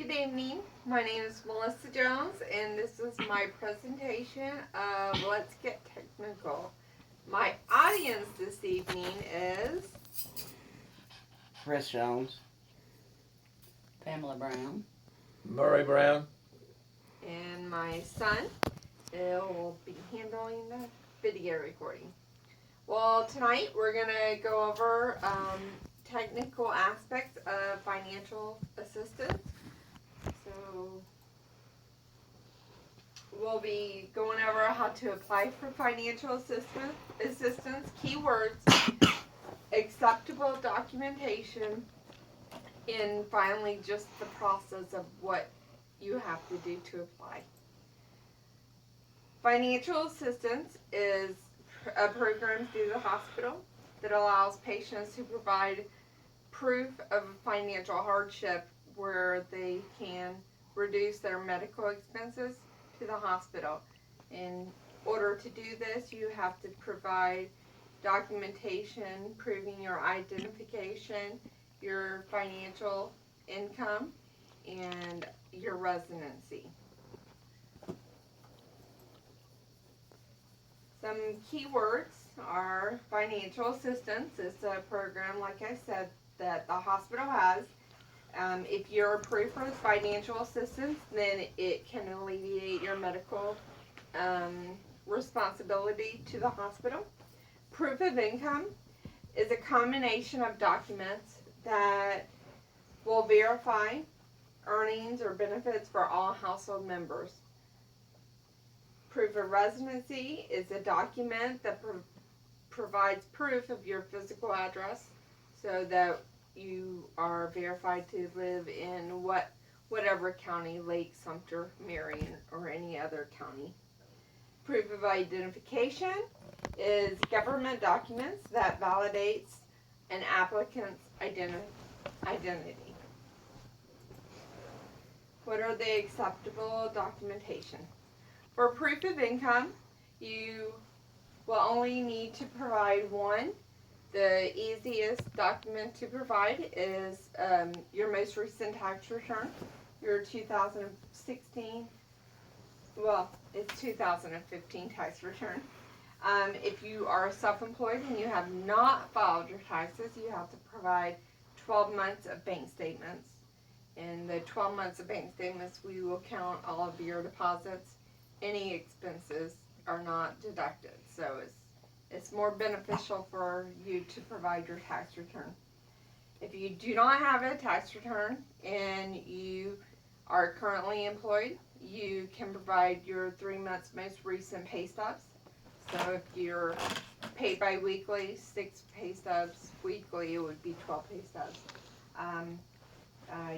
Good evening. My name is Melissa Jones, and this is my presentation of Let's Get Technical. My audience this evening is Chris Jones. Pamela Brown. Murray Brown. and my son will be handling the video recording. Well, tonight we're going to go over technical aspects of financial assistance. So we'll be going over how to apply for financial assistance, keywords, acceptable documentation, and finally just the process of what you have to do to apply. Financial assistance is a program through the hospital that allows patients to provide proof of financial hardship where they can reduce their medical expenses to the hospital. In order to do this, you have to provide documentation proving your identification, your financial income, and your residency. Some keywords are financial assistance. It's a program, like I said, that the hospital has. If you're approved for financial assistance, then it can alleviate your medical responsibility to the hospital. Proof of income is a combination of documents that will verify earnings or benefits for all household members. Proof of residency is a document that provides proof of your physical address so that you are verified to live in whatever county, Lake, Sumter, Marion, or any other county. Proof of identification is government documents that validates an applicant's identity. What are the acceptable documentation? For proof of income, you will only need to provide one. The easiest document to provide is your most recent tax return, your 2016, well, it's 2015 tax return. If you are self-employed and you have not filed your taxes, you have to provide 12 months of bank statements. In the 12 months of bank statements, we will count all of your deposits. Any expenses are not deducted, so it's more beneficial for you to provide your tax return. If you do not have a tax return and you are currently employed, you can provide your 3 months most recent pay stubs. So if you're paid bi-weekly, 6 pay stubs weekly, it would be 12 pay stubs.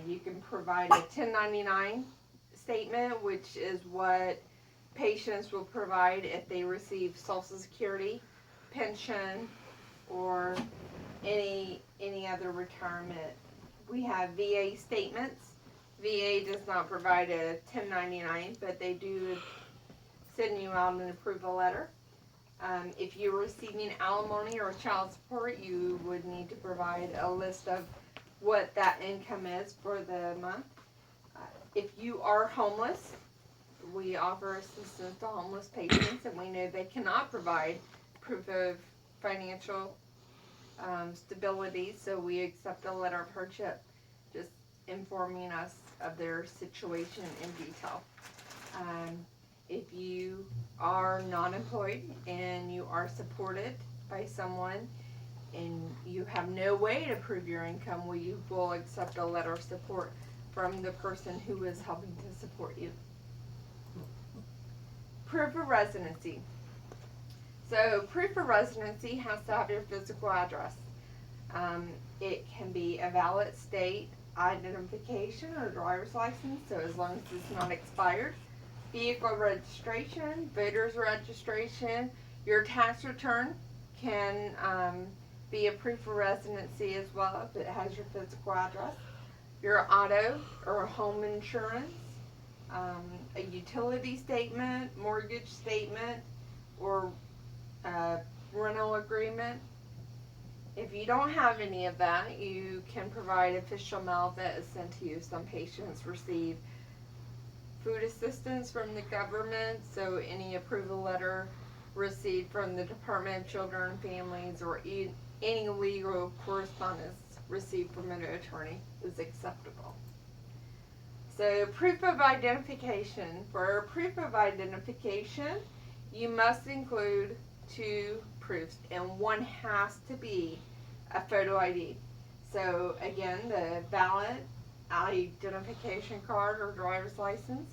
You can provide a 1099 statement, which is what patients will provide if they receive Social Security, pension, or any other retirement. We have VA statements. VA does not provide a 1099, but they do send you out an approval letter. If you're receiving alimony or child support, you would need to provide a list of what that income is for the month. If you are homeless, we offer assistance to homeless patients, and we know they cannot provide proof of financial stability, so we accept a letter of hardship just informing us of their situation in detail. If you are not employed and you are supported by someone and you have no way to prove your income, we will accept a letter of support from the person who is helping to support you. Proof of residency. So proof of residency has to have your physical address. It can be a valid state identification or driver's license, so as long as it's not expired. Vehicle registration, voter's registration, your tax return can be a proof of residency as well if it has your physical address. Your auto or home insurance, a utility statement, mortgage statement, or rental agreement, If you don't have any of that, you can provide official mail that is sent to you. Some patients receive food assistance from the government, so any approval letter received from the Department of Children and Families or any legal correspondence received from an attorney is acceptable. So proof of identification. For proof of identification, you must include 2 proofs, and one has to be a photo ID. So again, the valid identification card or driver's license,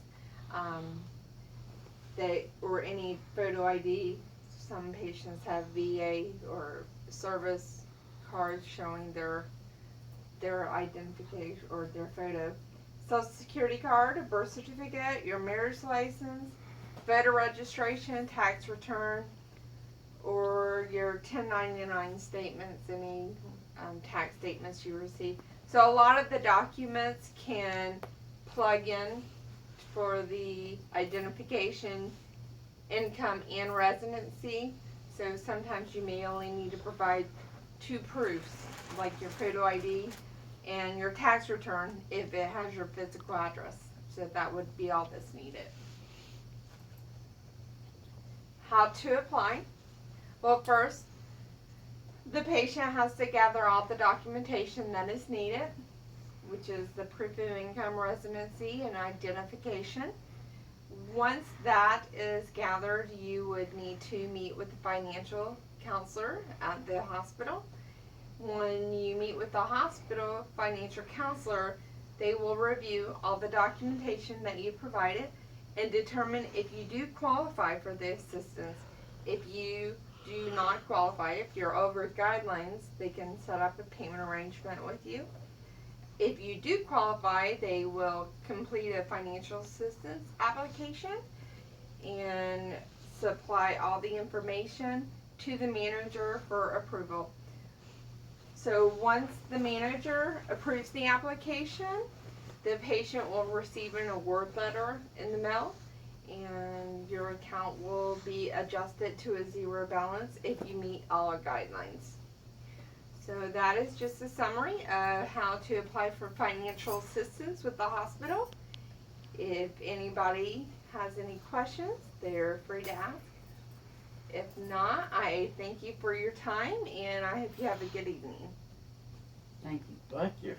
or any photo ID. Some patients have VA or service cards showing their identification or their photo. Social Security card, a birth certificate, your marriage license, voter registration, tax return, or your 1099 statements, any tax statements you receive. So a lot of the documents can plug in for the identification, income, and residency. So sometimes you may only need to provide 2 proofs, like your photo ID and your tax return if it has your physical address. So that would be all that's needed. How to apply? Well, first, the patient has to gather all the documentation that is needed, which is the proof of income, residency, and identification. Once that is gathered, you would need to meet with the financial counselor at the hospital. When you meet with the hospital financial counselor, they will review all the documentation that you provided and determine if you do qualify for the assistance. If you do not qualify, if you're over guidelines, they can set up a payment arrangement with you. If you do qualify, they will complete a financial assistance application and supply all the information to the manager for approval. So once the manager approves the application, the patient will receive an award letter in the mail, and your account will be adjusted to a 0 balance if you meet all guidelines. So that is just a summary of how to apply for financial assistance with the hospital. If anybody has any questions, they're free to ask. If not, I thank you for your time, and I hope you have a good evening. Thank you. Thank you.